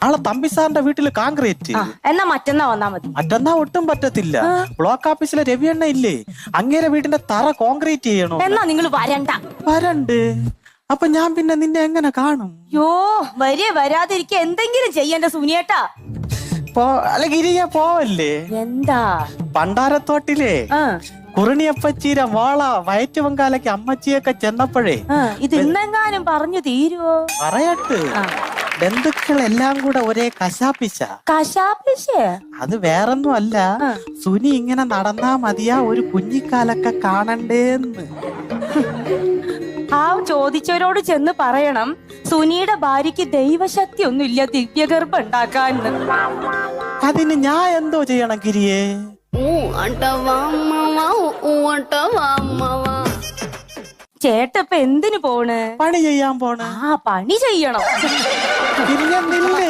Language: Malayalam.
ആളെ തമ്പി സാറിന്റെ വീട്ടില് കോൺക്രീറ്റ്. എന്നാ മറ്റന്നാ വന്നാ മതി. മറ്റന്നാ ഒട്ടും പറ്റത്തില്ല. ബ്ലോക്ക് ഓഫീസിലെ രവിയണ്ണ ഇല്ലേ, അങ്ങേരെ വീടിന്റെ തറ കോൺക്രീറ്റ് ചെയ്യണോ. എന്നാ നിങ്ങൾ വരണ്ട്. അപ്പൊ ഞാൻ പിന്നെ നിന്നെ എങ്ങനെ കാണും? യോ വരാതിരിക്ക എന്തെങ്കിലും ചെയ്യണ്ട സുനിയേട്ടാ. അല്ല ഗിരിയ പോവല്ലേ? എന്താ? പണ്ടാരത്തോട്ടിലെ കുറിണിയപ്പച്ചീര മോള വയറ്റ് പൊങ്കാലയ്ക്ക് അമ്മച്ചിയൊക്കെ ചെന്നപ്പോഴേ ഇത് ഇന്നെങ്ങാനും പറഞ്ഞു തീരുവോ? പറയട്ട്, ബന്ധുക്കളെല്ലാം കൂടെ ഒരേ കശാപ്പിശ. അത് വേറൊന്നും അല്ല, സുനി ഇങ്ങനെ നടന്നാ മതിയാ ഒരു കുഞ്ഞിക്കാലൊക്കെ കാണണ്ടേന്ന്. ആ ചോദിച്ചവരോട് ചെന്ന് പറയണം സുനിയുടെ ഭാര്യക്ക് ദൈവശക്തി ഒന്നുമില്ല ദിവ്യഗർഭം ഉണ്ടാക്കാൻ. അതിന് ഞാൻ എന്തോ ചെയ്യണം ഗിരിയേ? ചേട്ടപ്പ എന്തിനു പോണ്? പണി ചെയ്യാൻ പോണ്. പണി ചെയ്യണം. ഗിരിയ നില്ലേ.